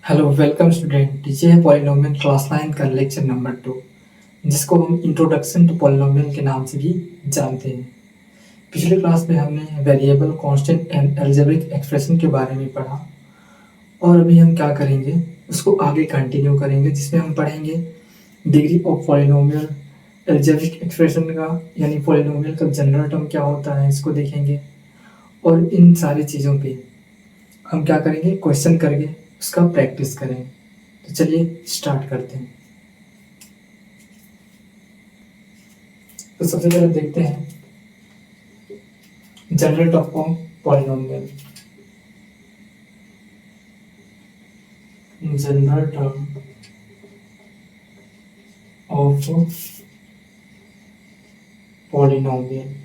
Hello welcome student. ये है polynomial class 9 का लेक्चर नंबर 2, जिसको हम इंट्रोडक्शन टू पॉलिनोमियल के नाम से भी जानते हैं। पिछले क्लास में हमने variable, constant and algebraic expression के बारे में पढ़ा और अभी हम क्या करेंगे, उसको आगे कंटिन्यू करेंगे, जिसमें हम पढ़ेंगे degree of polynomial, algebraic expression का यानी पॉलिनोमियल का जनरल टर्म क्या होता है इसको देखेंगे और इन सारी चीज़ों पे हम क्या करेंगे, क्वेश्चन करके उसका प्रैक्टिस करेंगे। तो चलिए स्टार्ट करते हैं। तो सबसे पहले देखते हैं general term of polynomial. General term of polynomial.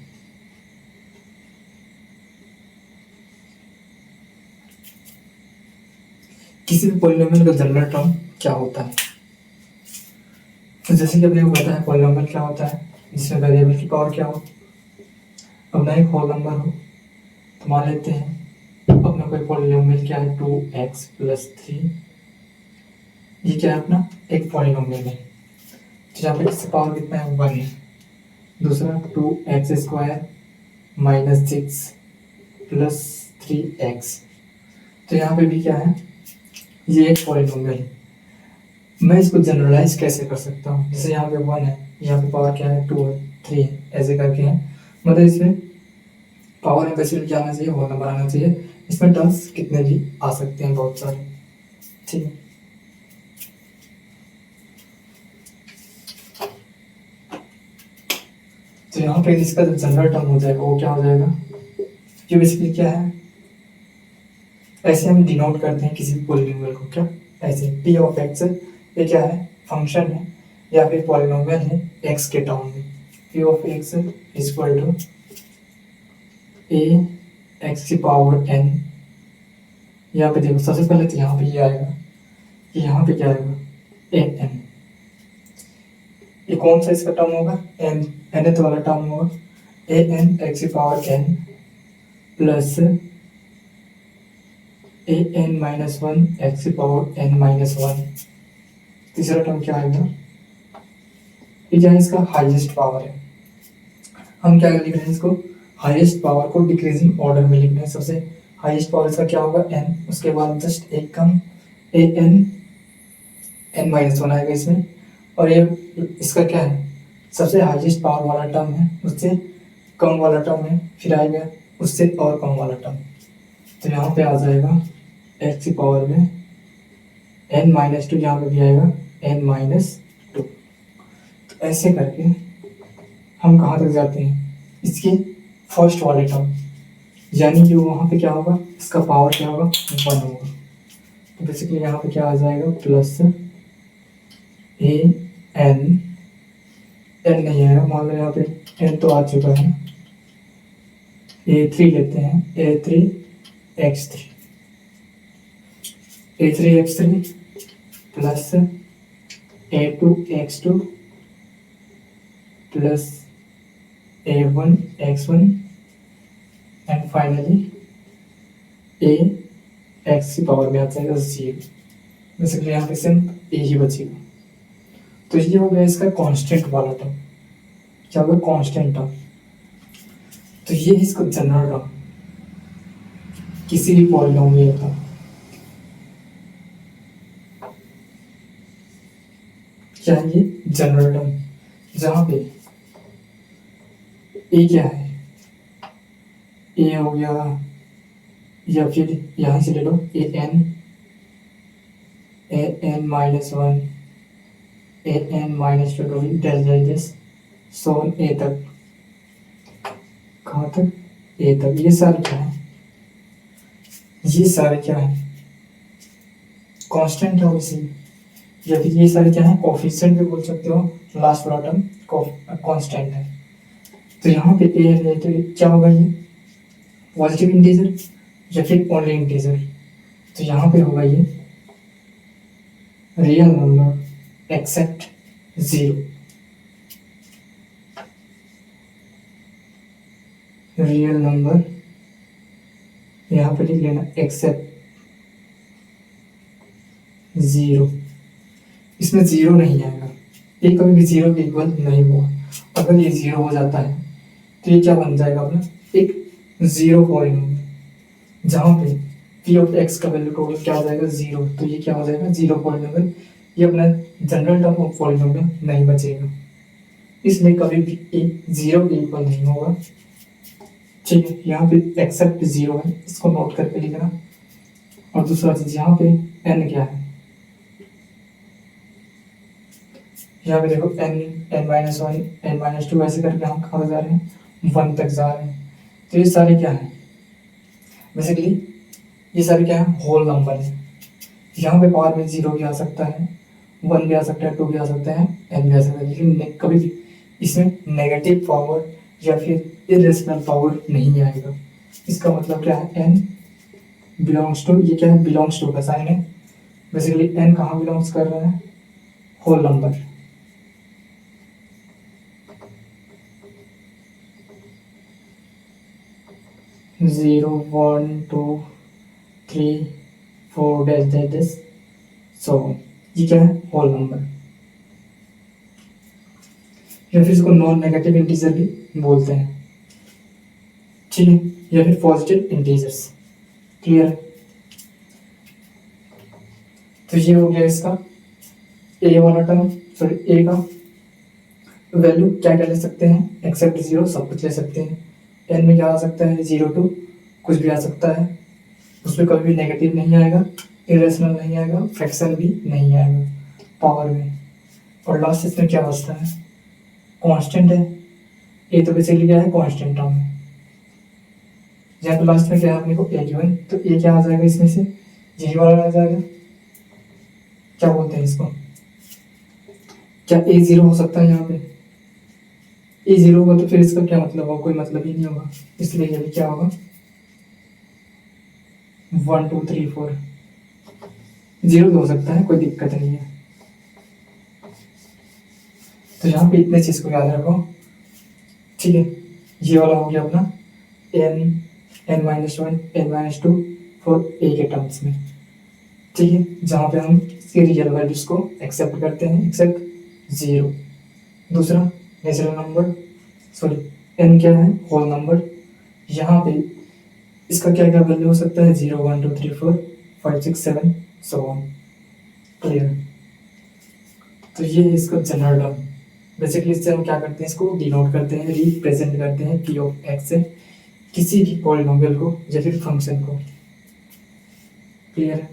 किसी भी पॉलिनोमियल का जनरल टर्म क्या होता है? तो जैसे कि अपने को पता है पॉलिनोमियल क्या होता है, जिसमें वेरिएबल की पावर क्या हो। अब ना एक होल नंबर हो तो मान लेते हैं अपना कोई पॉलिनोमियल क्या है, 2x + 3। ये क्या है, अपना एक पॉलिनोमियल है। तो यहाँ पे इससे पावर कितना है, 1 है। दूसरा 2x² - 6 + 3x। तो यहाँ पे भी क्या है, ये एक पॉलिनोमियल है। मैं इसको जनरलाइज कैसे कर सकता हूँ, जैसे यहाँ पे 1 है, यहाँ पे पावर क्या है, 2 है, 3 है, ऐसे करके है। मतलब इसमें पावर में बेसिकली क्या आना चाहिए, होल नंबर आना चाहिए। इसमें टर्म्स कितने भी आ सकते हैं, बहुत सारे। ठीक है, तो यहाँ पे इसका जो जनरल टर्म हो जाएगा वो क्या हो जाएगा, ये बेसिकली क्या है, ऐसे हम डिनोट करते हैं किसी भी पॉलिनोमियल को, क्या ऐसे p ऑफ x। ये क्या है, फंक्शन है या फिर पॉलिनोमियल है x के टर्म में। p of x equal to a x की पावर n। यहाँ पे देखो, सबसे पहले तो यहाँ पे ये आएगा कि यहाँ पे क्या आएगा, a n। ये कौन सा इसका टर्म होगा, n nth वाला टर्म होगा। a n x की power n plus a n - 1 x की पावर n - 1। तीसरा टर्म क्या आएगा, ये क्या है, इसका हाईएस्ट पावर है। हम क्या लिख रहे हैं इसको, हाईएस्ट पावर को डिक्रीजिंग ऑर्डर में लिख रहे हैं। सबसे हाईएस्ट पावर इसका क्या होगा, n। उसके बाद जस्ट एक कम a n n - 1 आएगा इसमें। और ये इसका क्या है, सबसे हाईएस्ट पावर वाला टर्म है, उससे कम वाला टर्म है, फिर आएगा उससे और कम वाला टर्म। तो यहाँ पे आ जाएगा x की पावर में n - 2, यहाँ पे भी आएगा n - 2। तो ऐसे करके हम कहाँ तक जाते हैं, इसके फर्स्ट वाले टर्म, यानी कि वहाँ पे क्या होगा, इसका पावर क्या होगा, 1 होगा। तो बेसिकली यहाँ पे क्या आ जाएगा, प्लस a n n नहीं आएगा, मान लो यहाँ पे n तो आ चुका है। a3 लेते हैं, a3 x3 plus a2 plus a1 x1 and finally a x की पावर में आ जाएगा 0। बेसिकली यहाँ पे सिर्फ a ही बचेगा। तो ये हो गया इसका कांस्टेंट वाला टर्म, क्या होगा, कांस्टेंट टर्म। तो ये इसको जनरल टर्म किसी भी पॉलिनोमियल का, क्या है, ये जनरल टर्म, जहाँ पे a क्या है, a हो गया, या फिर यहाँ से ले लो a n -1 a n -2 dash dash dash so on a तक। कहाँ तक, a तक। ये सारे क्या है, ये सारे क्या है, कांस्टेंट है इसी, या फिर ये सारे क्या है, कोफिशिएंट भी बोल सकते हो। लास्ट वाला टर्म कांस्टेंट है। तो यहाँ पे a है तो क्या होगा, ये पॉजिटिव इंटीजर या फिर ओनली इंटीजर। तो यहाँ पे होगा ये real number except 0। Real number यहाँ पे लिख लेना एक्सेप्ट 0, इसमें 0 नहीं आएगा, ये कभी भी 0 के इक्वल नहीं होगा। अगर ये 0 हो जाता है तो ये क्या बन जाएगा अपना, एक 0 पॉलिनोमियल, जहाँ पे p ऑफ x का वैल्यू टोटल क्या हो जाएगा 0, तो ये क्या हो जाएगा 0 पॉलिनोमियल। ये अपना जनरल टर्म ऑफ पॉलिनोमियल नहीं बचेगा, इसमें कभी भी a 0 के इक्वल नहीं होगा। ठीक है, यहाँ पे एक्सेप्ट 0 है, इसको नोट करके लिखना। और दूसरा चीज यहाँ पे n क्या है, यहाँ पे देखो n, n-1, n-2 ऐसे करके हम कहाँ जा रहे हैं, 1 तक जा रहे हैं। तो ये सारे क्या है, बेसिकली ये सारे क्या है, होल नंबर है। यहाँ पे पावर में 0 भी आ सकता है, 1 भी आ सकता है, 2 भी आ सकता है, n भी आ सकता है, लेकिन कभी भी इसमें नेगेटिव पावर या फिर इरेशनल पावर नहीं आएगा। इसका मतलब क्या है, n बिलोंग्स टू, ये क्या है, बिलोंग्स टू का साइन है। बेसिकली n कहाँ बिलोंग्स कर रहा है, whole number. Zero, 1, 2, 3, 4 dash dash dash, so ये क्या है, होल नंबर, या फिर इसको नॉन नेगेटिव इंटीजर भी बोलते हैं। ठीक है, या फिर पॉजिटिव इंटीजर्स। क्लियर है, तो ये हो गया इसका a वाला टर्म, सॉरी a का वैल्यू क्या क्या ले सकते हैं, एक्सेप्ट 0 सब कुछ ले सकते हैं। n में क्या आ सकता है, 0 to कुछ भी आ सकता है, उसमें कभी भी नेगेटिव नहीं आएगा, इरेशनल नहीं आएगा, फ्रैक्शन भी नहीं आएगा पावर में। और लास्ट इसमें क्या बचता है, कांस्टेंट है, ये तो बेसिकली क्या है, कांस्टेंट टर्म है। यहाँ पे लास्ट में क्या है अपने को a गिवन, तो a क्या आ जाएगा इसमें से, यही वाला आ जाएगा, क्या बोलते हैं इसको, क्या a 0 हो सकता है, यहाँ पे a 0 होगा तो फिर इसका क्या मतलब होगा, कोई मतलब ही नहीं होगा, इसलिए ये भी क्या होगा 1, 2, 3, 4 0 हो सकता है, कोई दिक्कत नहीं है। तो यहाँ पे इतने चीज को याद रखो। ठीक है, ये वाला हो गया अपना n, n-1, n-2 for a के टर्म्स में। ठीक है, जहाँ पे हम इसके रियल वैल्यूज को एक्सेप्ट करते हैं, एक्सेप्ट 0। दूसरा नेचुरल नंबर, सॉरी n क्या है, होल नंबर, यहाँ पे इसका क्या क्या वैल्यू हो सकता है, 0, 1, 2, 3, 4, 5, 6, 7 सो ऑन। क्लियर, तो ये है इसका जनरल टर्म। बेसिकली इससे हम क्या करते हैं, इसको डिनोट करते हैं, रिप्रेजेंट करते हैं p ऑफ x से किसी भी पॉलिनोमियल को या फिर फंक्शन को। क्लियर है,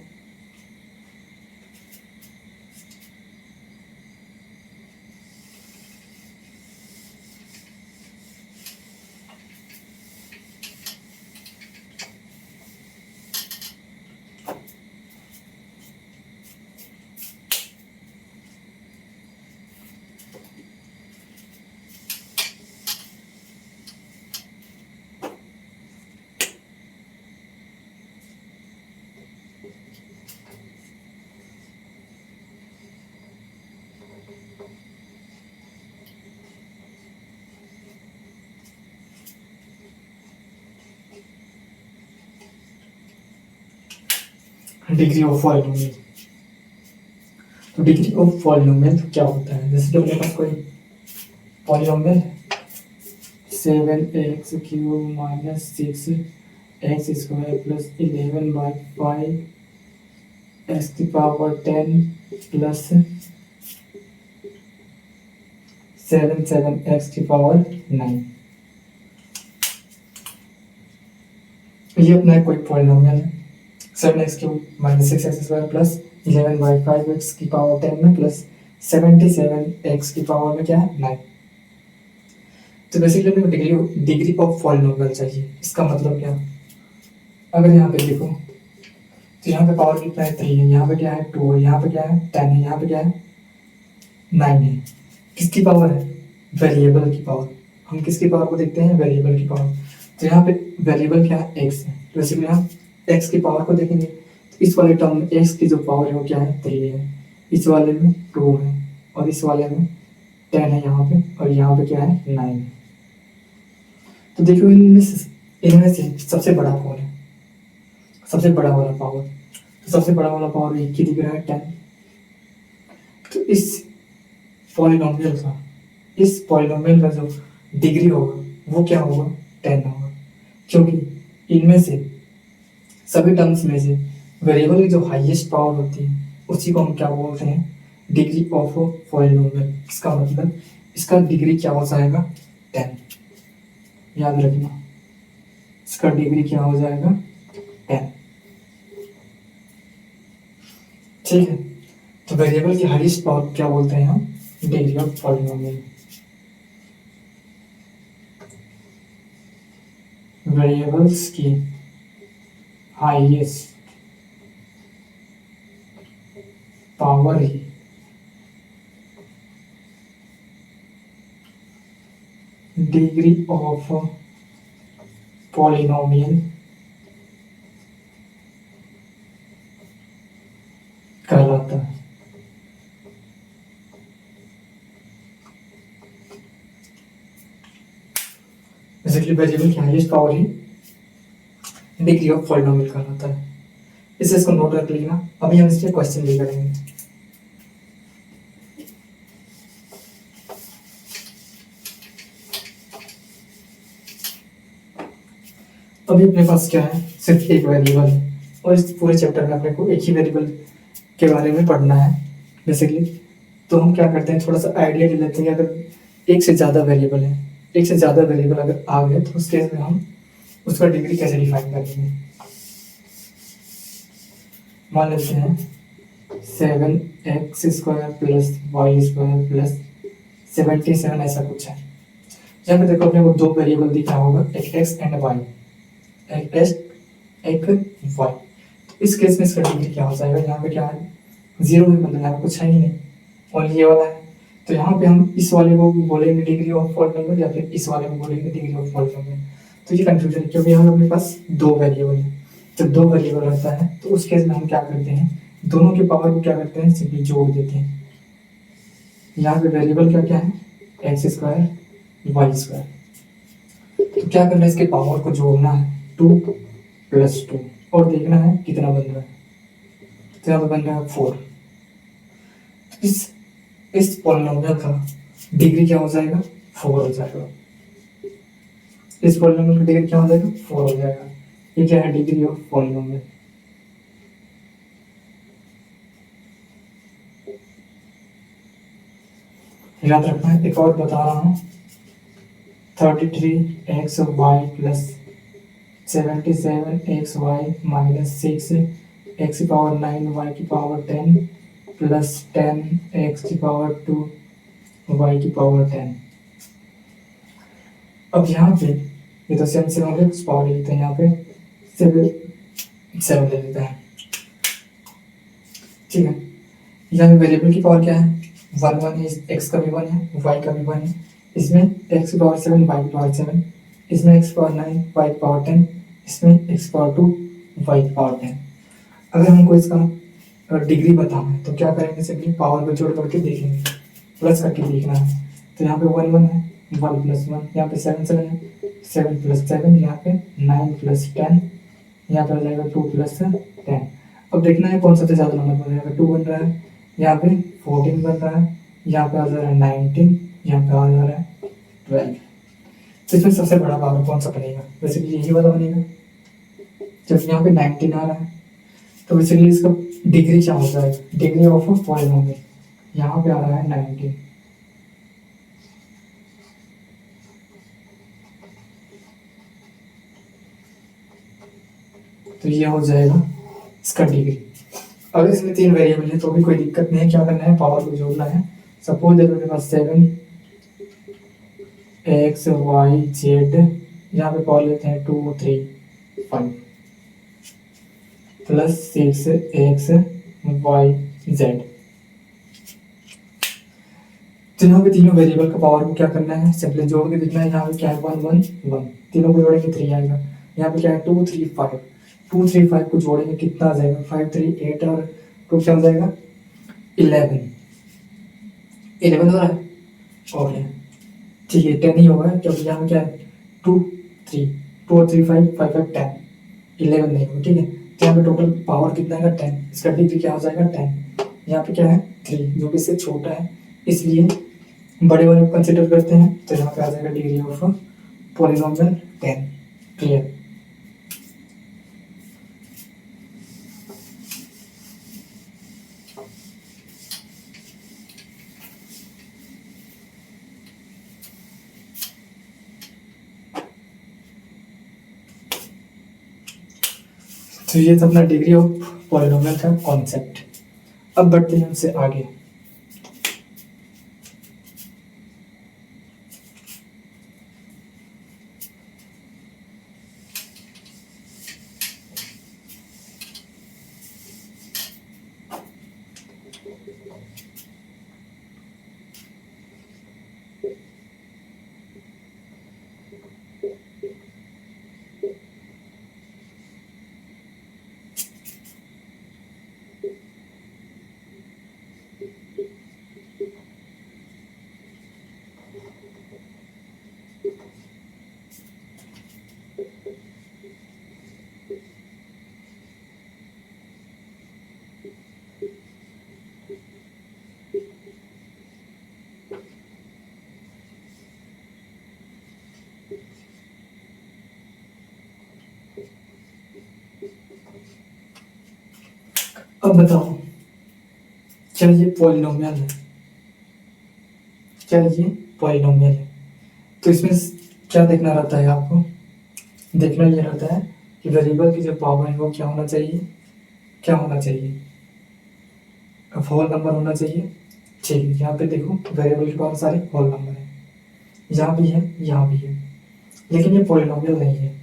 डिग्री ऑफ पॉलिनोमियल। तो डिग्री ऑफ पॉलिनोमियल क्या होता है, जैसे कि अपने पास कोई polynomial 7x³ minus 6x² plus 11/5 x की पावर 10 प्लस 7x की पावर 9। ये अपना कोई पॉलिनोमियल है, 7x³ minus 6x² plus 11/5 x की पावर 10 में प्लस 77x की पावर में क्या है 9। तो बेसिकली अपने को डिग्री ऑफ पॉलिनोमियल चाहिए। इसका मतलब क्या, अगर यहाँ पे देखो तो यहाँ पे पावर कितना है 3 है, यहाँ पे क्या है 2 है, यहाँ पे क्या है 10 है, यहाँ पे क्या है 9 है। किसकी पावर है, वेरिएबल की पावर। हम किसकी पावर को देखते हैं, वेरिएबल की पावर। तो यहाँ पे वेरिएबल क्या है, x है, तो बेसिकली हम x की पावर को देखेंगे। तो इस वाले टर्म में x की जो पावर है वो क्या है 3 है, इस वाले में 2 है, और इस वाले में 10 है यहाँ पे, और यहाँ पे क्या है 9 है। तो देखो इनमें से सबसे बड़ा कौन है, सबसे बड़ा वाला पावर। तो सबसे बड़ा वाला पावर 1 ही दिख रहा है 10। तो इस पॉलिनोमियल का जो डिग्री होगा वो क्या होगा 10 होगा, क्योंकि इनमें से सभी टर्म्स में से वेरिएबल की जो हाईएस्ट पावर होती है उसी को हम क्या बोलते हैं, डिग्री ऑफ पॉलिनोमियल। इसका मतलब इसका डिग्री क्या हो जाएगा 10, याद रखना, इसका डिग्री क्या हो जाएगा 10। ठीक है, तो वेरिएबल की हाईएस्ट पावर क्या बोलते हैं हम, डिग्री ऑफ पॉलिनोमियल। वेरिएबल्स की highest power he degree of polynomial कहलाता है। बेसिकली वेरिएबल की highest power he degree of polynomial कहलाता है। इसको नोट रख लेना, अभी हम इसके क्वेश्चन भी करेंगे। अभी अपने पास क्या है, सिर्फ एक वेरिएबल है और इस पूरे चैप्टर में अपने को एक ही वेरिएबल के बारे में पढ़ना है बेसिकली। तो हम क्या करते हैं, थोड़ा सा आइडिया ले लेते हैं कि अगर एक से ज़्यादा वेरिएबल है, एक से ज़्यादा वेरिएबल अगर आ गए तो उस केस में हम उसका डिग्री कैसे डिफाइन करेंगे। मान लेते हैं 7x² प्लस y² प्लस 77 ऐसा कुछ है। यहाँ पे देखो अपने को दो वेरिएबल दिखा होगा, एक x एंड y, एक y। तो इस केस में इसका डिग्री क्या हो जाएगा, यहाँ पे क्या है 0 है, मतलब यहाँ पे कुछ है ही नहीं, और ये वाला है। तो यहाँ पे हम इस वाले को बोलेंगे डिग्री ऑफ पॉलिनोमियल या फिर इस वाले को बोलेंगे डिग्री ऑफ पॉलिनोमियल। तो ये कंफ्यूजन है क्योंकि यहाँ अपने पास दो वेरिएबल है। जब दो वेरिएबल रहता है तो उस केस में हम क्या करते हैं, दोनों के पावर को क्या करते हैं, सिंपली जोड़ देते हैं। यहाँ पे वेरिएबल क्या क्या है, x² y²। तो क्या करना है, इसके पावर को जोड़ना है 2 + 2 और देखना है कितना बन रहा है। तो यहाँ पे बन रहा है 4। तो इस पॉलिनोमियल का डिग्री क्या हो जाएगा, 4 हो जाएगा। इस पॉलिनोमियल का डिग्री क्या हो जाएगा, 4 हो जाएगा। ये क्या है, डिग्री ऑफ पॉलिनोमियल। याद रखना है, एक और बता रहा हूँ, 33xy plus 77xy minus 6x⁹ y की पावर 10 प्लस 10x⁴ अब यहाँ पे ये तो 7 से होंगे, पावर ले लेते हैं, यहाँ पे 7 ले लेते हैं। ठीक है, यहाँ पे वेरिएबल की पावर क्या है, 1 1 है, x का भी 1 है, y का भी 1 है। इसमें x⁴ y की 7, इसमें x⁴ 9 y की 10, इसमें x⁴2 y की 10। अगर हमको इसका डिग्री बताना है तो क्या करेंगे, सिंपली पावर को जोड़ करके देखेंगे, प्लस करके देखना है। तो यहाँ पे 1 1 है, 1 + 1, यहाँ पे 7 7 है, 7 + 7, यहाँ पे 9 + 10, यहाँ पे आ जाएगा 2 + 10। अब देखना है कौन सबसे ज़्यादा नंबर बन जाएगा, 2 बन रहा है, यहाँ पे 14 बन रहा है, यहाँ पे आ जा रहा है 19, यहाँ पे आ जा रहा है 12। तो इसमें सबसे बड़ा पावर कौन सा बनेगा, बेसिकली यही वाला बनेगा। जब यहाँ पे 19 आ रहा है तो बेसिकली इसका डिग्री क्या हो जाएगा, डिग्री ऑफ पॉलिनोमियल, यहाँ पे आ रहा है 19। तो ये हो जाएगा इसका डिग्री। अगर इसमें 3 वेरिएबल है तो भी कोई दिक्कत नहीं है, क्या करना है, पावर को जोड़ना है। सपोज देखो मेरे पास 7x y z, यहाँ पे पावर लेते हैं 2 3 5 प्लस 6x y z। तो यहाँ पे तीनों वेरिएबल का पावर को क्या करना है, सिंपली जोड़ के देखना है। यहाँ पे क्या है 1 1 1, तीनों को जोड़ेंगे 3 आएगा। यहाँ पे क्या है 2 3 5, 2 3 5 को जोड़ेंगे कितना आ जाएगा, 5 3 8 और 2 क्या हो जाएगा 11 हो रहा है। ओके ठीक है, 10 ही होगा क्योंकि यहाँ पे क्या है 2 3 2 और 3 5 5 5 10, 11 नहीं होगा। ठीक है, यहाँ पे टोटल पावर कितना है 10, इसका डिग्री क्या हो जाएगा 10। यहाँ पे क्या है 3 जो कि इससे छोटा है, इसलिए बड़े वाले को कंसिडर करते हैं, तो यहाँ पे आ जाएगा डिग्री ऑफ पॉलिनोमियल 10। क्लियर। तो ये था अपना डिग्री ऑफ पॉलिनोमियल का कॉन्सेप्ट। अब बढ़ते हैं उससे आगे। अब बताओ, क्या ये पॉलिनोमियल है? क्या ये पॉलिनोमियल है? तो इसमें क्या देखना रहता है आपको? देखना ये रहता है कि वेरिएबल की जो पावर है वो क्या होना चाहिए, क्या होना चाहिए, होल नंबर होना चाहिए। ठीक है, यहाँ पे देखो वेरिएबल के पावर सारे होल नंबर है, यहाँ भी है, यहाँ भी है, लेकिन ये पॉलिनोमियल नहीं है।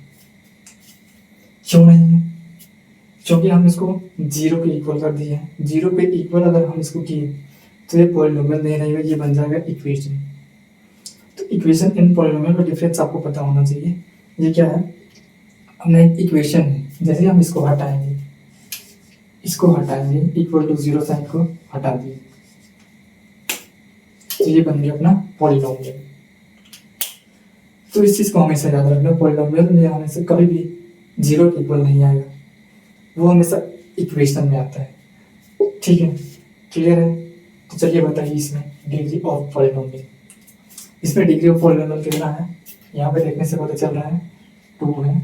क्यों नहीं है? क्योंकि हम इसको 0 के इक्वल कर दिए हैं। 0 पे इक्वल अगर हम इसको किए तो ये पॉलिनोमियल नहीं रहेगा, ये बन जाएगा इक्वेशन। तो इक्वेशन इन पॉलिनोमियल का डिफरेंस आपको पता होना चाहिए। ये क्या है? हमने एक इक्वेशन है, जैसे हम इसको हटाएंगे, इसको हटाएंगे, इक्वल टू 0 साइन को हटा दिए, तो ये बन गया अपना पॉलिनोमियल। तो इस चीज को हमेशा याद रखना, पॉलिनोमियल में आने से कभी भी 0 के इक्वल नहीं आएगा, वो हमेशा इक्वेशन में आता है। ठीक है, क्लियर है? तो चलिए बताइए इसमें डिग्री ऑफ पॉलिनोमियल। इसमें डिग्री ऑफ पॉलिनोमियल कितना है? यहाँ पे देखने से पता चल रहा है 2 है,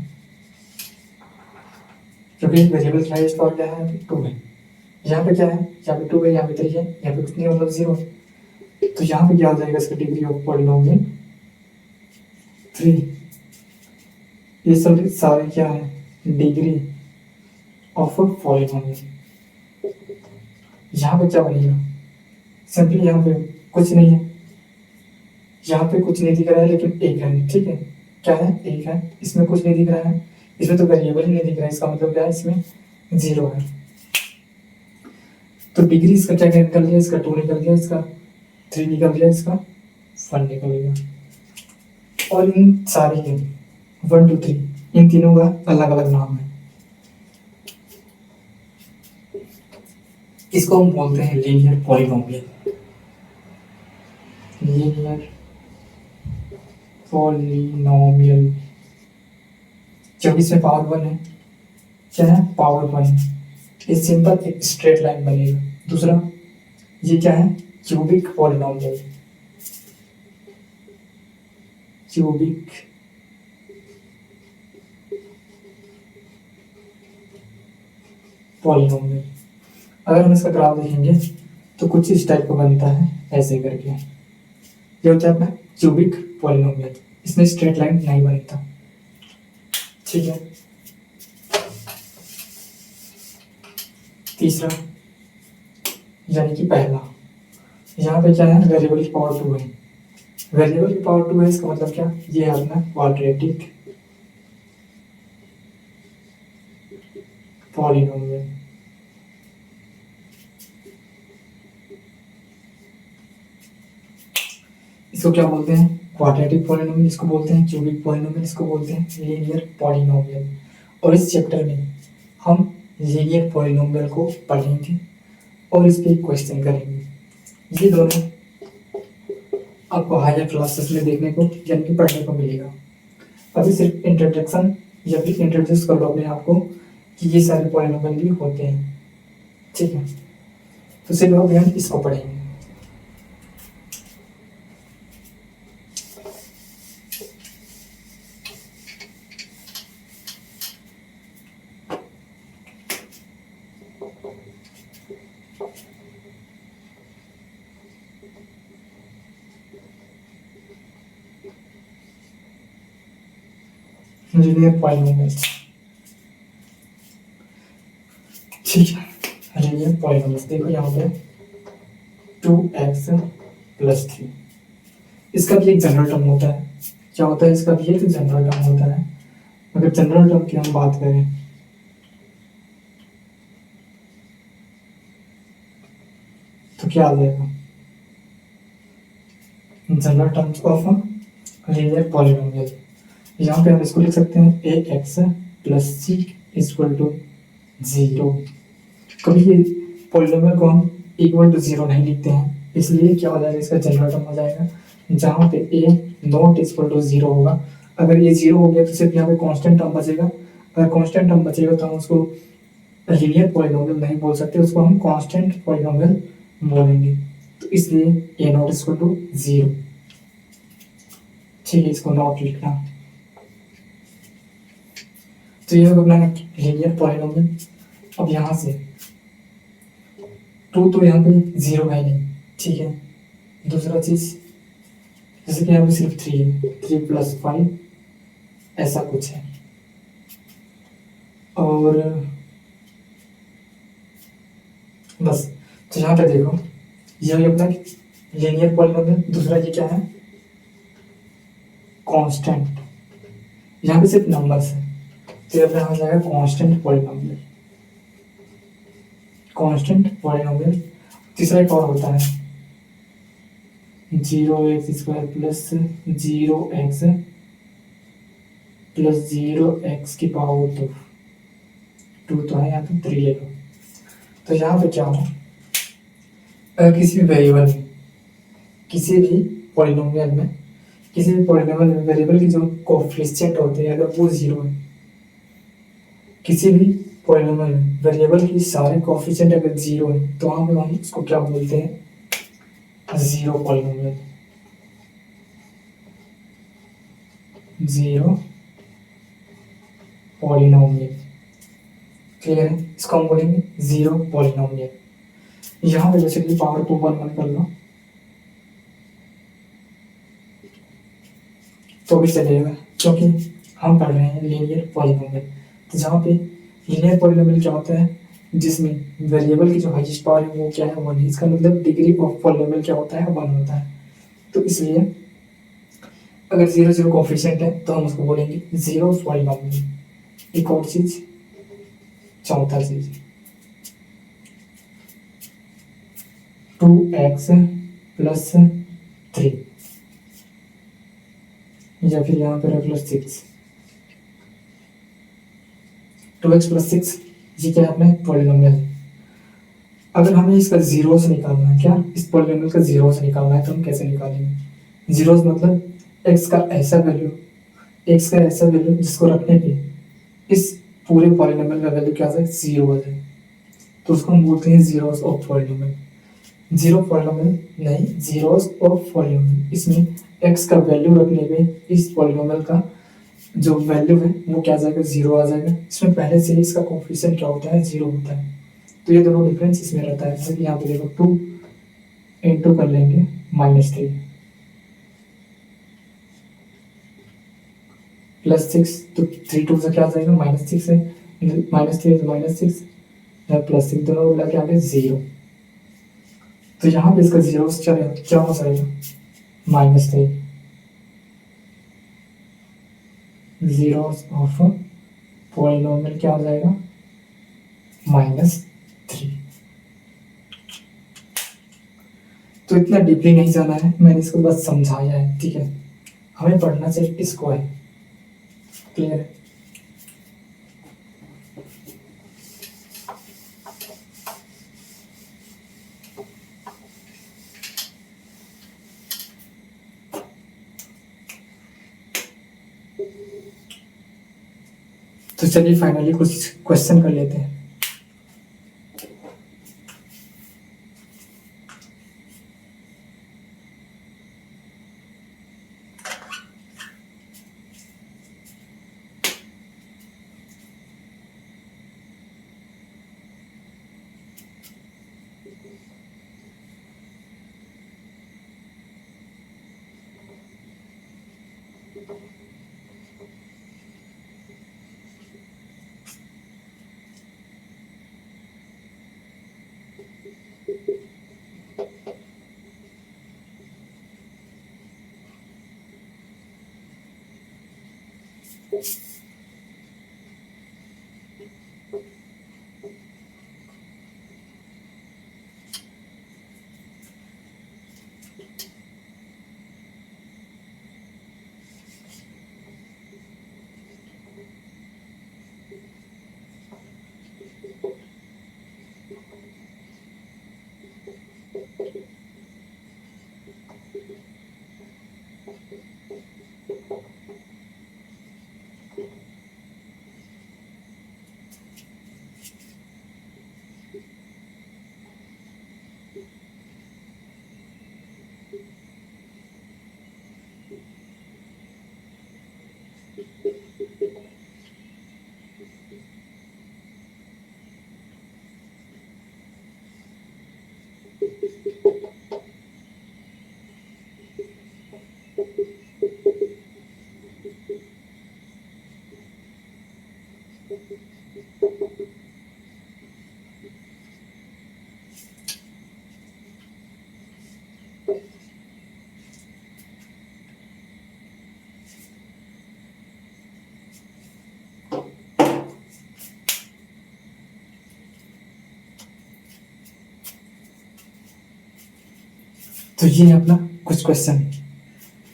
क्योंकि वेरिएबल की हाईएस्ट पावर क्या है? 2 है। यहाँ पे क्या है? यहाँ पे 2 है, यहाँ पे 3 है, यहाँ पे कुछ नहीं मतलब 0। तो यहाँ पे क्या हो जाएगा इसका डिग्री ऑफ पॉलिनोमियल? 3। ये सब सारे क्या है? Degree of polynomial. यहाँ पे क्या बनेगा? सिंपली यहाँ पे कुछ नहीं है, यहाँ पे कुछ नहीं दिख रहा है, लेकिन 1 है। ठीक है, क्या है? 1 है, इसमें कुछ नहीं दिख रहा है, इसमें तो वेरिएबल ही नहीं दिख रहा है, इसका मतलब क्या है? इसमें 0 है। तो डिग्री इसका क्या निकल गया? इसका 2 निकल गया, इसका 3 निकल गया, इसका 1 निकल गया। और इन सारी के 1 2 3 इन तीनों का अलग अलग नाम है। इसको हम बोलते हैं लीनियर पॉलिनोमियल। लीनियर पॉलिनोमियल, क्योंकि इसमें पावर 1 है। क्या है? पावर 1 है। ये सिंपल एक स्ट्रेट लाइन बनेगा। दूसरा, ये क्या है? Cubic polynomial. Cubic polynomial. अगर हम इसका ग्राफ देखेंगे तो कुछ इस टाइप का बनता है, ऐसे करके। ये होता है अपना क्यूबिक पॉलिनोमियल, इसमें स्ट्रेट लाइन नहीं बनता। ठीक है। तीसरा, यानी कि पहला, यहाँ पे क्या है? वेरिएबल की पावर 2 है। वेरिएबल की पावर 2 है, इसका मतलब क्या? ये है अपना क्वाड्रेटिक पॉलिनोमियल। इसको क्या बोलते हैं? क्वाड्रेटिक पॉलिनोमियल इसको बोलते हैं, क्यूबिक पॉलिनोमियल इसको बोलते हैं, लीनियर पॉलिनोमियल। और इस चैप्टर में हम लीनियर पॉलिनोमियल को पढ़ेंगे और इस पे क्वेश्चन करेंगे। ये दोनों आपको हायर क्लासेस में देखने को यानी कि पढ़ने को मिलेगा। अभी सिर्फ इंट्रोडक्शन या फिर इंट्रोड्यूस कर लो अपने आप को कि ये सारे पॉलिनोमियल भी होते हैं, ठीक है। तो चलिए अब हम इसको पढ़ेंगे। लीनियर पॉलिनोमियल्स, ठीक है। लीनियर पॉलिनोमियल्स देखो यहाँ पे 2x प्लस 3, इसका भी एक जनरल टर्म होता है। क्या होता है इसका भी एक जनरल टर्म होता है। अगर जनरल टर्म की हम बात करें तो क्या आ जाएगा, general terms of linear polynomial. यहाँ पे हम इसको लिख सकते हैं a x plus c equal to 0। कभी ये पॉलिनोमियल को हम इक्वल टू 0 नहीं लिखते हैं, इसलिए क्या हो जाएगा, इसका जनरल टर्म हो जाएगा जहाँ पे ए नॉट इक्वल टू 0 होगा। अगर ये 0 हो गया तो सिर्फ यहाँ पे कांस्टेंट टर्म बचेगा। अगर कांस्टेंट टर्म बचेगा तो हम उसको लीनियर पॉलिनोमियल नहीं बोल सकते, उसको हम कांस्टेंट पॉलिनोमियल बोलेंगे। तो इसलिए ए नॉट इक्वल टू 0, ठीक है, इसको नॉट लिखना। तो ये अपना लीनियर पॉलिनोमियल। अब यहाँ से 2 तो यहाँ पे 0 है नहीं, ठीक है। दूसरा चीज जैसे कि यहाँ पे सिर्फ 3 है, 3 प्लस 5 ऐसा कुछ है। और बस, तो यहाँ पे देखो ये अपना लीनियर पॉलिनोमियल। दूसरा ये क्या है, कांस्टेंट। यहाँ पे सिर्फ नंबर्स है, तो ये अपना हो जाएगा कांस्टेंट पॉलिनोमियल, कांस्टेंट पॉलिनोमियल। तीसरा एक और होता है 0x² plus 0x plus 0x की पावर 2 तो है, यहाँ पे 3 ले लो। तो यहाँ पे क्या हो, अगर किसी भी वेरिएबल में, किसी भी पॉलिनोमियल में, किसी भी पॉलिनोमियल में वेरिएबल की जो कोएफिशिएंट होते हैं अगर वो 0 है, किसी भी पॉलिनोमियल में वेरिएबल की सारे कोएफिशिएंट अगर 0 है तो वहाँ पे हम इसको क्या बोलते हैं, 0 पॉलिनोमियल, 0 पॉलिनोमियल। क्लियर है, इसको हम बोलेंगे 0 पॉलिनोमियल। यहाँ पे जैसे कि पावर को 1 1 कर लो तो भी चलेगा, क्योंकि हम पढ़ रहे हैं लीनियर पॉलिनोमियल। तो जहाँ पे लीनियर पॉलिनोमियल क्या होता है, जिसमें वेरिएबल की जो हाईएस्ट पावर है वो क्या है, 1 है। इसका मतलब डिग्री ऑफ पॉलिनोमियल क्या होता है, 1 होता है। तो इसलिए अगर 0 0 कोएफिशिएंट है तो हम उसको बोलेंगे 0 पॉलिनोमियल। एक और चीज, चौथा चीज 2x प्लस 3 या फिर यहाँ पे रख लो 6, 2x प्लस 6 ये क्या है, अपने पॉलिनोमियल है। अगर हमें इसका जीरो से निकालना है, क्या इस पॉलिनोमियल का जीरो से निकालना है, तो हम कैसे निकालेंगे, जीरो मतलब x का ऐसा वैल्यू, x का ऐसा वैल्यू जिसको रखने पे इस पूरे पॉलिनोमियल का वैल्यू क्या आ जाए, 0 आ जाए, तो उसको हम बोलते हैं zeros of polynomial. Zero polynomial नहीं, जीरोस ऑफ पॉलिनोमियल। इसमें x का वैल्यू रखने पे इस पॉलिनोमियल का जो वैल्यू है वो क्या आ जाएगा, 0 आ जाएगा। इसमें पहले से ही इसका कोएफिशिएंट क्या होता है, 0 होता है। तो ये दोनों डिफरेंस इसमें रहता है। जैसे कि यहाँ पे देखो 2 इंटू कर लेंगे -3 प्लस 6, तो 3 2 से क्या आ जाएगा, -6 है, -3 तो -6 प्लस 6, दोनों मिला के आ गए 0। तो यहाँ पे इसका 0 से क्या हो जाएगा, -3, जीरो ऑफ पॉलिनोमियल क्या हो जाएगा, -3। तो इतना डीपली नहीं जाना है, मैंने इसको बस समझाया है, ठीक है। हमें पढ़ना सिर्फ इसको है, क्लियर है। तो तो चलिए फाइनली कुछ क्वेश्चन कर लेते हैं। तो ये है अपना कुछ question.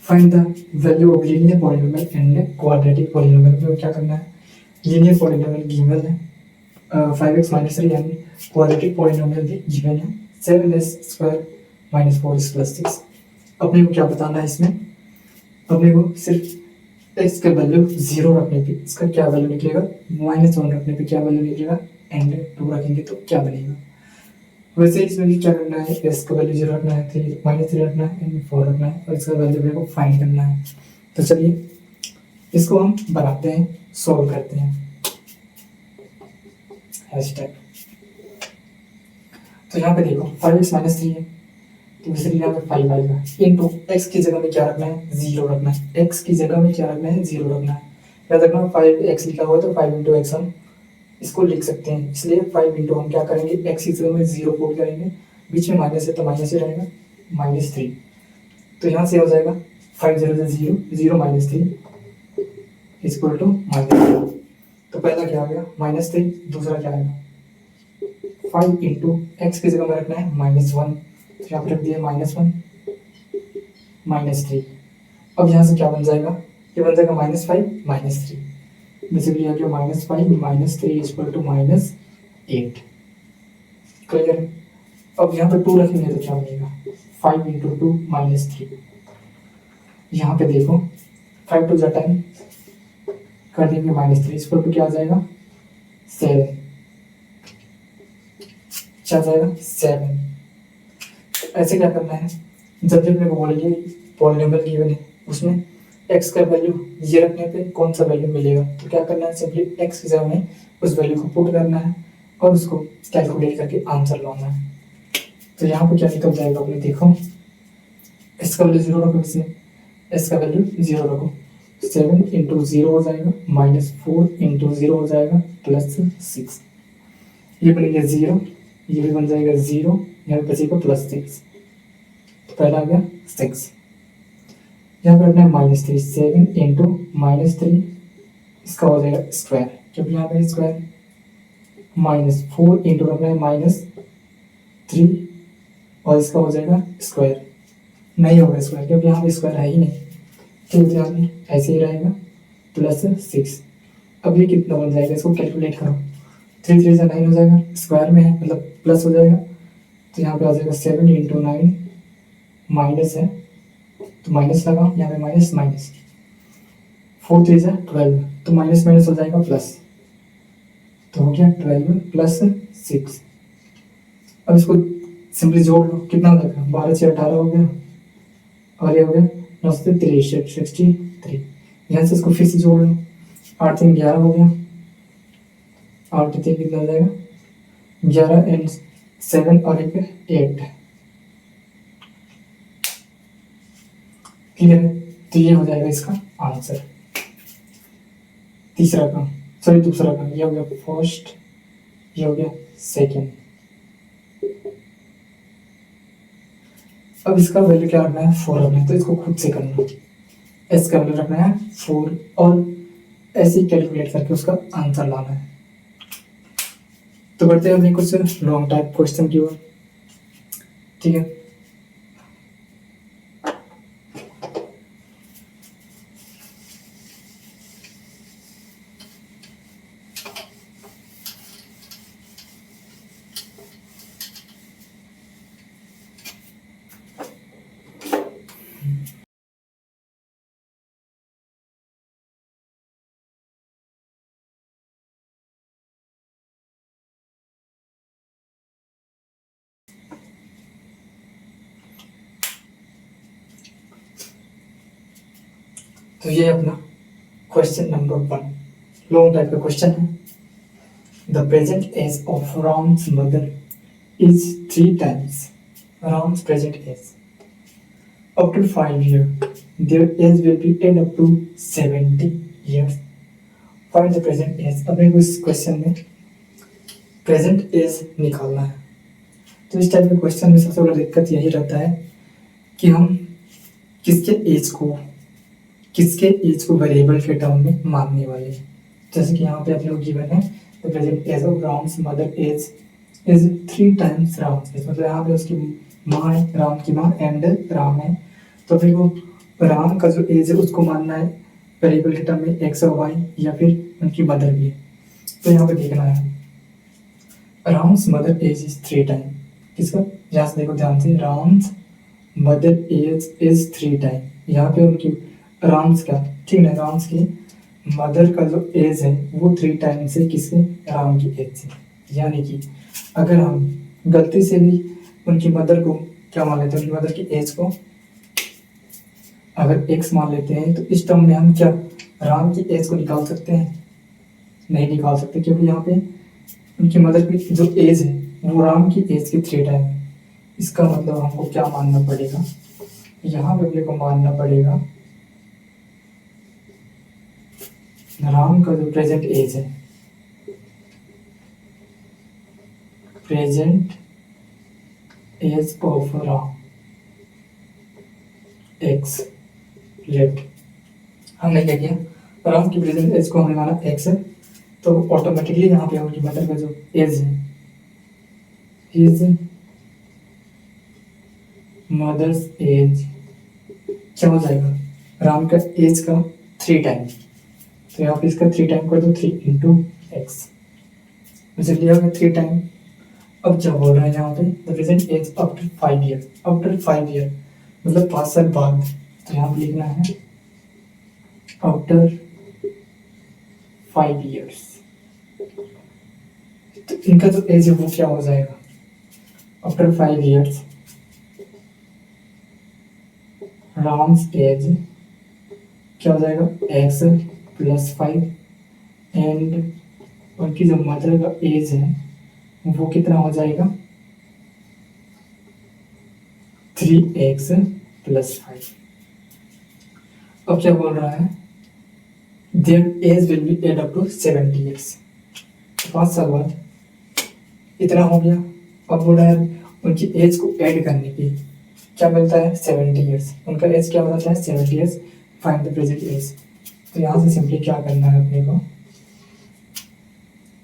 Find the value of linear polynomial and quadratic polynomial में क्या करना है। लीनियर पॉलिनोमियल गिवन है 5x - 3 एंड क्वाड्रेटिक पॉलिनोमियल भी गिवन है 7s² - 4s + 6। अपने को क्या बताना है इसमें, अपने को सिर्फ x का वैल्यू 0 रखने पे इसका क्या वैल्यू निकलेगा, -1 रखने पे क्या वैल्यू निकलेगा, एंड 2 रखेंगे तो क्या बनेगा। वैसे इसमें भी क्या करना है, s का वैल्यू 0 रखना है, 3 रखना है एंड 4 रखना है और इसका वैल्यू मेरे को फाइंड करना है। तो चलिए इसको हम बनाते हैं, सॉल्व करते हैं। हैशटैग तो यहाँ पे देखो 5x - 3 है तो इसलिए यहाँ पे 5 आएगा इनटू x की जगह में क्या रखना है, 0 रखना है। x की जगह में क्या रखना है, 0 रखना है। याद रखना 5x लिखा हुआ है तो 5 × x हम इसको लिख सकते हैं, इसलिए 5 इंटू हम क्या करेंगे, x की जगह में 0 पुट करेंगे, बीच में माइनस है तो माइनस ही रहेगा -3। तो यहाँ से हो जाएगा 5 0 0 0 - 3 इक्वल टू -3। तो पहला क्या आ गया -3, दूसरा क्या आएगा 5 इंटू एक्स की जगह में रखना है -1 तो यहाँ पे रख दिया -1 -3। अब यहाँ से क्या बन जाएगा, ये बन जाएगा -5 - 3 बेसिकली आ गया -5 - 3 इक्वल टू -8। क्लियर। अब यहाँ पे 2 रखेंगे तो क्या बनेगा 5 इंटू 2 -3। यहाँ पे देखो 5 2 = 10 कर देंगे -3 इक्वल टू क्या आ जाएगा 7। क्या आ जाएगा 7। ऐसे क्या करना है, जब भी अपने को बोलेंगे पॉलिनोमियल गिवन है उसमें x का वैल्यू ये रखने पे कौन सा वैल्यू मिलेगा, तो क्या करना है, सिंपली x की जगह में उस वैल्यू को पुट करना है और उसको कैलकुलेट करके आंसर लाना है। तो यहाँ पे क्या निकल जाएगा, अपने देखो x का वैल्यू 0 रखो, इसमें s का वैल्यू 0 रखो, 7 इंटू 0 हो जाएगा -4 इंटू 0 हो जाएगा +6। ये बनेगा 0, ये भी बन जाएगा 0, यहाँ पे बचेगा +6। तो पहला आ गया 6, यहाँ पर रखना है -3, 7 इंटू -3 इसका हो जाएगा स्क्वायर, क्योंकि यहाँ पे स्क्वायर -4 इंटू रखना है -3 और इसका हो जाएगा स्क्वायर, नहीं होगा स्क्वायर क्योंकि यहाँ पे स्क्वायर है ही नहीं, ठीक है ऐसे ही रहेगा +6। अब ये कितना बन जाएगा, इसको कैलकुलेट करो, 3 3 से 9 हो जाएगा, स्क्वायर में है मतलब प्लस हो जाएगा, तो यहाँ पे आ जाएगा 7 इंटू 9 माइनस है तो माइनस लगा, यहाँ पे माइनस 4 3 से 12 तो माइनस माइनस हो जाएगा प्लस, तो हो गया 12 प्लस 6। अब इसको सिंपली जोड़ लो, कितना हो जाएगा, 12 से 18 हो गया, और ये हो गया 9 से 63, 63। यहाँ से इसको फिर से जोड़ लो, 8 3 11 हो गया, 8 3 कितना हो जाएगा 11 एंड 7 और एक 8। क्लियर है? तो ये हो जाएगा इसका आंसर। तीसरा का, सॉरी दूसरा का, ये हो गया फर्स्ट, ये हो गया सेकेंड। अब इसका वैल्यू क्या रखना है, 4 रखना है, तो इसको खुद से करना। एस का वैल्यू रखना है 4 और ऐसे ही कैलकुलेट करके उसका आंसर लाना है। तो बढ़ते हैं अपने कुछ लॉन्ग टाइप क्वेश्चन की ओर। ठीक है, तो ये अपना क्वेश्चन नंबर 1 लॉन्ग टाइप का क्वेश्चन है। The present age of Ram's mother is 3 times Ram's present age. After 5 years, their age will be add up to 70 years. Find the present age. अब मेरे को इस क्वेश्चन में प्रेजेंट एज निकालना है। तो इस टाइप के क्वेश्चन में सबसे बड़ा दिक्कत यही रहता है कि हम किसके एज को वेरिएबल के टर्म में मानने वाले हैं। जैसे कि यहाँ पे आप लोग गिवन है the present age of Ram's mother age is 3 times Ram's age, मतलब यहाँ पे उसकी माँ है, राम की माँ एंड राम है, तो फिर वो राम का जो एज है उसको मानना है वेरिएबल के टर्म में एक्स और वाई, या फिर उनकी मदर भी है। तो यहाँ पे देखना है Ram's mother age is 3 time, किसका, यहाँ से देखो ध्यान से, Ram's mother age is 3 time, यहाँ पे उनकी राम्स का, ठीक है, राम्स की मदर का जो एज है वो 3 टाइम से किसके, राम की एज से। यानी कि अगर हम गलती से भी उनकी मदर को क्या मान लेते हैं, उनकी मदर की एज को अगर x मान लेते हैं, तो इस टर्म में हम क्या राम की एज को निकाल सकते हैं, नहीं निकाल सकते, क्योंकि यहाँ पे उनकी मदर की जो एज है वो राम की एज के 3 टाइम है। इसका मतलब हमको क्या मानना पड़ेगा, यहाँ पे अपने को मानना पड़ेगा राम का जो प्रेजेंट एज है, present age of Ram x left, हमने क्या किया, राम की प्रेजेंट एज को हमने माना एक्स है, तो ऑटोमेटिकली यहाँ पे उनकी मदर का जो एज है, हिज मदर्स एज क्या हो जाएगा, राम का एज का 3 टाइम, तो यहाँ पे इसका 3 टाइम कर दो, 3 इंटू एक्स, मुझे लिया गया 3 टाइम। अब क्या बोल रहा है यहाँ पे, the present age after 5 year, after 5 year मतलब 5 साल बाद, तो यहाँ पे लिखना है आफ्टर 5 ईयर्स। तो इनका जो एज है वो क्या हो जाएगा, आफ्टर 5 ईयर्स राम्स एज क्या हो जाएगा, एक्स प्लस 5, एंड उनकी जो मदर का एज है वो कितना हो जाएगा, 3x प्लस 5। अब क्या बोल रहा है, their age will be add up to 70 years, 5 साल बाद इतना हो गया। अब बोल रहा है उनकी एज को ऐड करने की क्या मिलता है, 70 ईयर्स, उनका एज क्या हो जाता है 70 years, find the present age. तो यहाँ से सिंपली क्या करना है अपने को,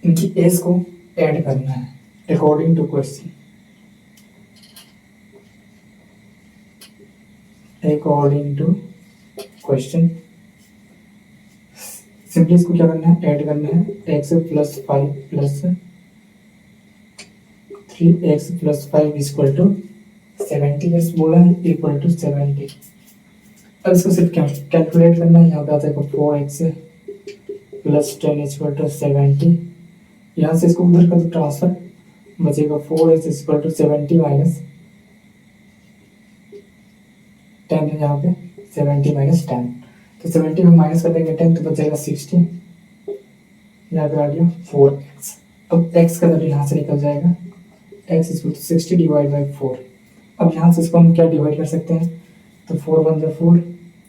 इनकी एज को ऐड करना है according to question, according to question. Simply इसको क्या करना है, ऐड करना है, x plus 5 plus 3x plus 5 equal to 70 years बोला है, इक्वल टू 70। अब इसको सिर्फ क्या कैलकुलेट करना है, यहाँ पे आता है 4x प्लस 10 इक्वल टू 70, यहाँ से इसको उधर का तो ट्रांसफर बचेगा 4x इक्वल टू 70 माइनस 10 है यहाँ पे 70 माइनस 10, तो 70 में माइनस कर देंगे 10 तो बचेगा 60, यहाँ पे आ गया 4x। अब x का वैल्यू यहाँ से निकल जाएगा x equal to 60 divide by 4। अब यहाँ से इसको हम क्या डिवाइड कर सकते हैं, तो 4 1 जा 4,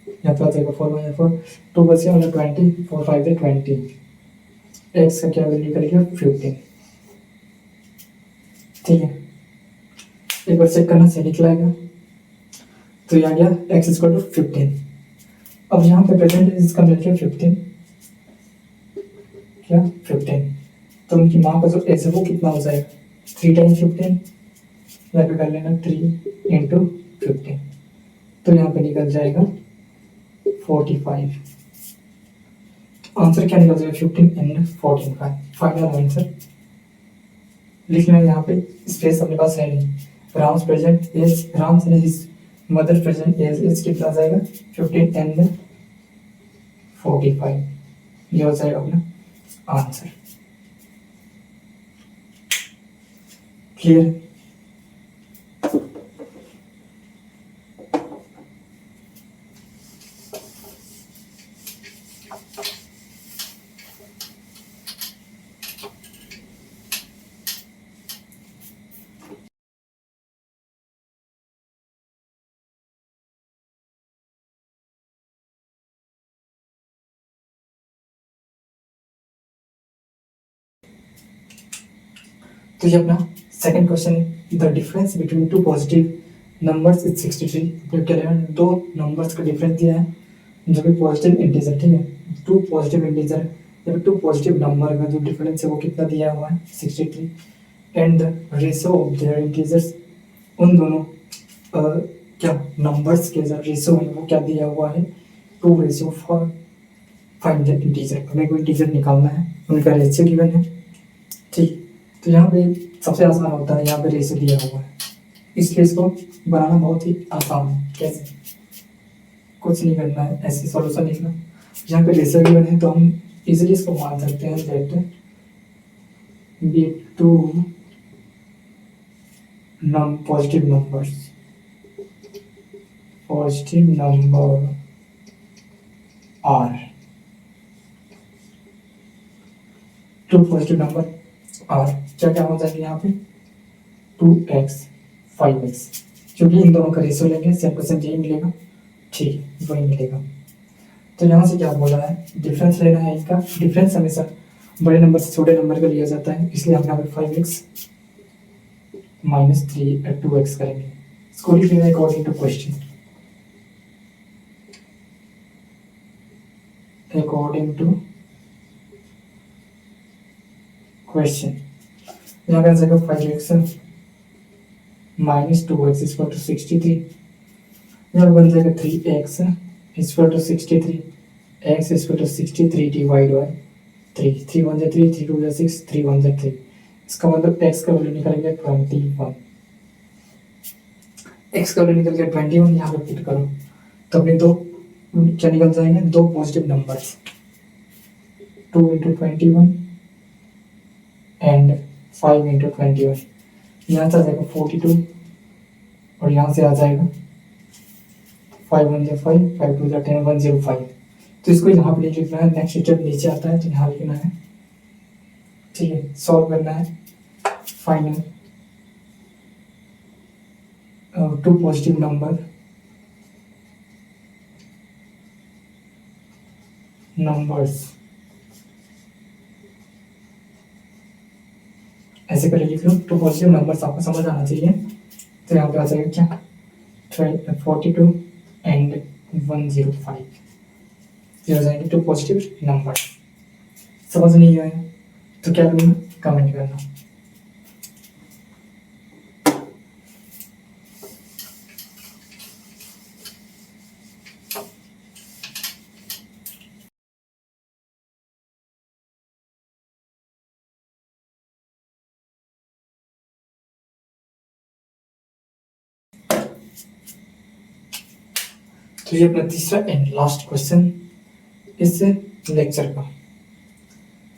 यहाँ पे आ जाएगा 4 1 जा 4, 2 बचे मतलब 20, 4 5 जा 20, x का क्या वैल्यू निकलेगा 15। ठीक है, एक बार चेक करना सही निकलाएगा, तो यहाँ गया x इक्वल टू 15। अब यहाँ पे प्रेजेंट इसका वैल्यू 15, क्या 15, तो उनकी माँ का जो x है वो कितना हो जाएगा 3 टाइम्स 15, यहाँ पे कर लेना 3 इंटू 15, तो यहाँ पे निकल जाएगा 45। आंसर क्या निकल जाएगा 15 एंड 45, फाइनल आंसर लिखना है। यहाँ पे स्पेस अपने पास है नहीं, Ram's present age, Ram's and his mother present age कितना जाएगा 15 एंड 45, ये हो जाएगा अपना आंसर। क्लियर? तो ये अपना सेकंड क्वेश्चन है, the difference between two positive numbers is 63। अपने क्या लेना, दो नंबर्स का डिफरेंस दिया है जो कि पॉजिटिव इंटीजर, ठीक है, टू पॉजिटिव इंटीजर या फिर टू पॉजिटिव नंबर का जो डिफरेंस है वो कितना दिया हुआ है 63, and the ratio of their integers, उन दोनों क्या नंबर्स के जो रेशियो है वो क्या दिया हुआ है 2 फॉर फाइंड द इंटीजर, हमें कोई इंटीजर निकालना है, उनका रेशियो गिवन है। ठीक, तो यहाँ पे सबसे आसान होता है, यहाँ पे रेशियो दिया हुआ है, इसलिए इसको बनाना बहुत ही आसान है। कैसे, कुछ नहीं करना है, ऐसे सॉल्यूशन लिखना, यहाँ पे रेशियो गिवन है तो हम इजीली इसको मान सकते हैं that be two positive number are, two positive number are क्या क्या हो जाएगा यहाँ पे 2x 5x, क्योंकि इन दोनों का रेशियो लेंगे सेम टू सेम यही मिलेगा, ठीक है वही मिलेगा। तो यहाँ से क्या बोला है, डिफरेंस लेना है इनका, डिफरेंस हमेशा बड़े नंबर से छोटे नंबर का लिया जाता है, इसलिए हम यहाँ पे 5x माइनस 2x करेंगे, इसको लिख लेना according to question, according to question. यहाँ पे आ जाएगा 5x minus 2x equal to 63, यहाँ बन जाएगा 3x equal to 63, x equal to 63 divide by 3, 3 1 जा 3, 3 2 जा 6, 3 1 जा 3, इसका मतलब x का वैल्यू निकल गया 21, x का वैल्यू निकल गया 21, यहाँ पे पुट करो तो अपने दो क्या निकल जाएंगे, दो positive numbers 2 into 21 and 5 into 21, यहाँ से आ जाएगा 42 और यहाँ से आ जाएगा 5 1 जा 5, 5 2 जा 10, 105, तो इसको यहाँ पे लिखना है, नेक्स्ट स्टेप नीचे आता है तो यहाँ लिखना है, ठीक है, सॉल्व करना है, फाइनल टू पॉजिटिव नंबर्स, ऐसे पहले लिख लो, टू पॉजिटिव नंबर्स आपको समझ आना चाहिए, तो यहाँ पे आ जाएगा क्या 42 एंड 105, ये हो जाएंगे टू पॉजिटिव नंबर। समझ नहीं आया तो क्या करूँगा, कमेंट करना। तो ये अपना तीसरा एंड लास्ट क्वेश्चन इस लेक्चर का,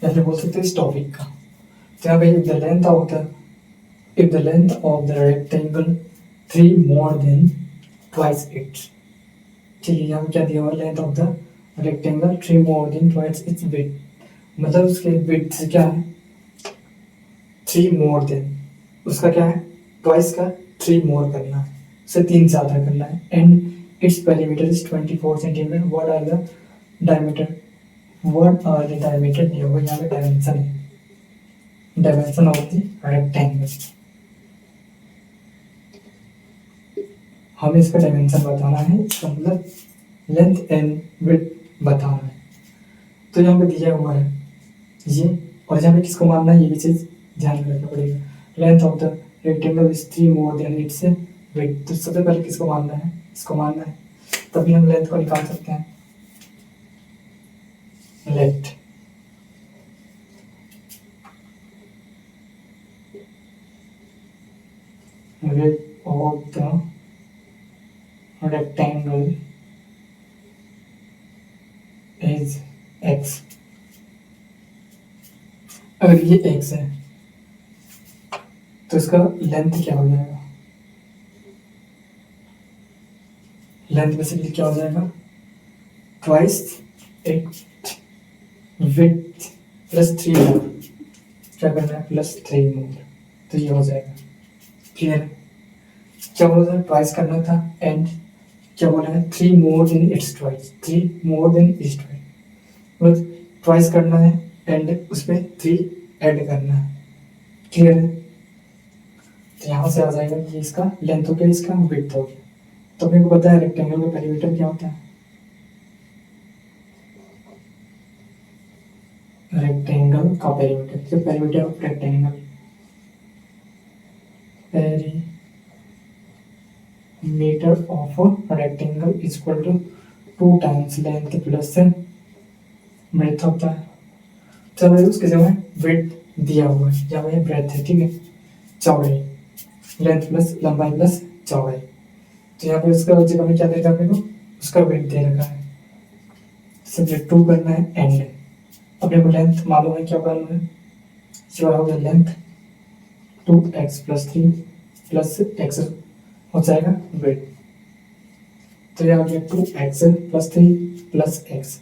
या फिर बोल सकते हैं इस टॉपिक का। तो यहाँ पे if the length of the rectangle 3 more than twice it, ठीक है, यहाँ पे क्या दिया हुआ, length of the rectangle 3 more than twice its width, मतलब उसके विड्थ से क्या है 3 मोर देन, उसका क्या है ट्वाइस का 3 मोर करना है, उसे 3 ज़्यादा करना है, and its perimeter is 24 centimetre. What are the diameter दिया हुआ, यहाँ पे डायमेंशन ऑफ द रेक्टेंगल, हमें इसका डायमेंशन बताना है, इसका मतलब लेंथ एंड विड्थ बताना है। तो यहाँ पे दिया हुआ है ये, और यहाँ पे किसको मानना है ये भी चीज़ ध्यान रखना पड़ेगा। Length of the rectangle is 3 more than it's width, तो सबसे पहले किसको मानना है, इसको मानना है, तभी हम लेंथ को निकाल सकते हैं। Let width of the rectangle is x, अगर ये x है तो इसका लेंथ क्या हो जाएगा, लेंथ बेसिकली क्या हो जाएगा ट्वाइस इट विड्थ प्लस 3 मोर, क्या करना है प्लस 3 मोर, तो ये हो जाएगा। क्लियर, क्या बोला था ट्वाइस करना था, एंड क्या बोला है 3 more than it's twice, 3 more than it's twice, मतलब ट्वाइस करना है एंड उसमें 3 ऐड करना है। क्लियर है, तो यहाँ से आ जाएगा कि इसका लेंथ हो गया, इसका विड्थ हो गया। तो अपने को पता है रेक्टेंगल का पेरीमीटर क्या होता है, रेक्टेंगल का पेरीमीटर, जो perimeter of rectangle, perimeter of rectangle is equal to 2 times length plus breadth होता है। तो उसके जगह विड्थ दिया हुआ है, या वही ब्रेथ है, ठीक है, चौड़ाई, लेंथ प्लस लंबाई प्लस चौड़ाई, तो यहाँ पे उसका जगह में क्या दे रखा है, उसका विड्थ दे रखा है, सब्जेक्ट 2 करना है एंड अपने को लेंथ मालूम है, क्या मालूम है, जो हो गया length 2x plus 3 plus x हो जाएगा विड्थ, तो यह हो गया 2x plus 3 plus x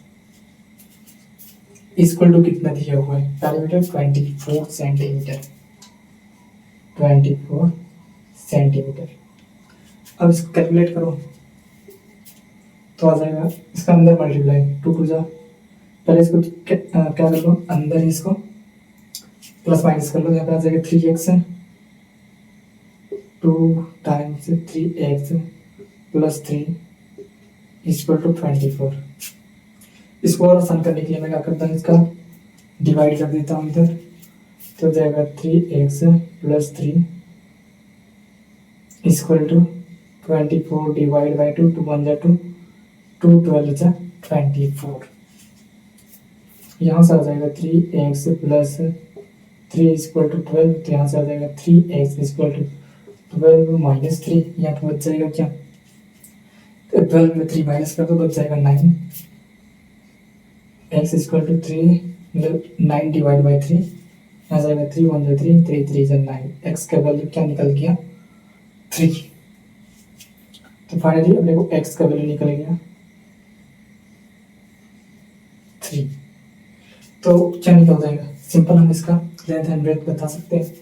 equal to कितना दिया हुआ है, पेरीमीटर 24 सेंटीमीटर, 24 सेंटीमीटर। अब इसको कैलकुलेट करो तो आ जाएगा, इसका अंदर मल्टीप्लाई 2 टू जा, पहले इसको क्या कर लो, अंदर इसको प्लस माइनस कर लो, यहाँ पे आ जाएगा 3x 2 times 3x plus 3 equal to 24। इसको और आसान करने के लिए मैं क्या करता हूँ, इसका डिवाइड कर देता हूँ इधर, तो जाएगा 3x plus 3 equal to 24 divide by 2, 2 1 जा 2, 2 12 जा 24। यहाँ से आ जाएगा 3x प्लस 3 इक्वल टू 12, तो यहाँ से आ जाएगा 3x इक्वल टू 12 माइनस 3, यहाँ पे बच जाएगा क्या, 12 में 3 माइनस कर दो, बच जाएगा 9, x इक्वल टू 3 मतलब 9 डिवाइड बाई 3, यहाँ जाएगा 3 1 जा 3, 3 3 जा 9, x का वैल्यू क्या निकल गया 3। तो फाइनली अपने को x का वैल्यू निकल गया 3। तो क्या निकल जाएगा, सिंपल हम इसका लेंथ एंड ब्रेथ बता सकते हैं।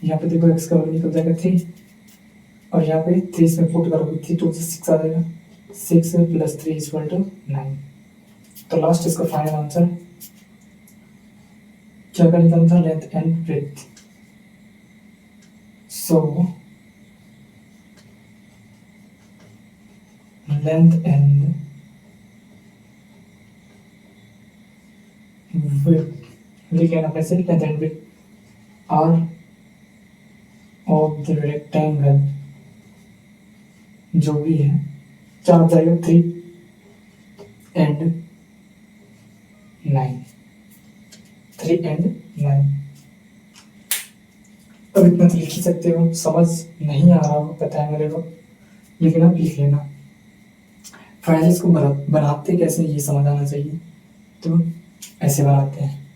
यहाँ पे देखो x का वैल्यू निकल जाएगा 3, और यहाँ पे 3 इसमें पुट करोगे 3 2 से 6 आ जाएगा, 6 प्लस 3 इक्वल टू 9। तो लास्ट इसका फाइनल आंसर क्या का निकलता था, length and breadth. So length and width लिखे ना कैसे, length and width are of the rectangle, जो भी है क्या हो जाएगा 3 एंड 9, 3 एंड 9। अब इतना तो लिख ही सकते हो, समझ नहीं आ रहा हो पता है मेरे को, लेकिन आप लिख लेना। फाइनली इसको बनाते कैसे ये समझ आना चाहिए, तो ऐसे बनाते हैं।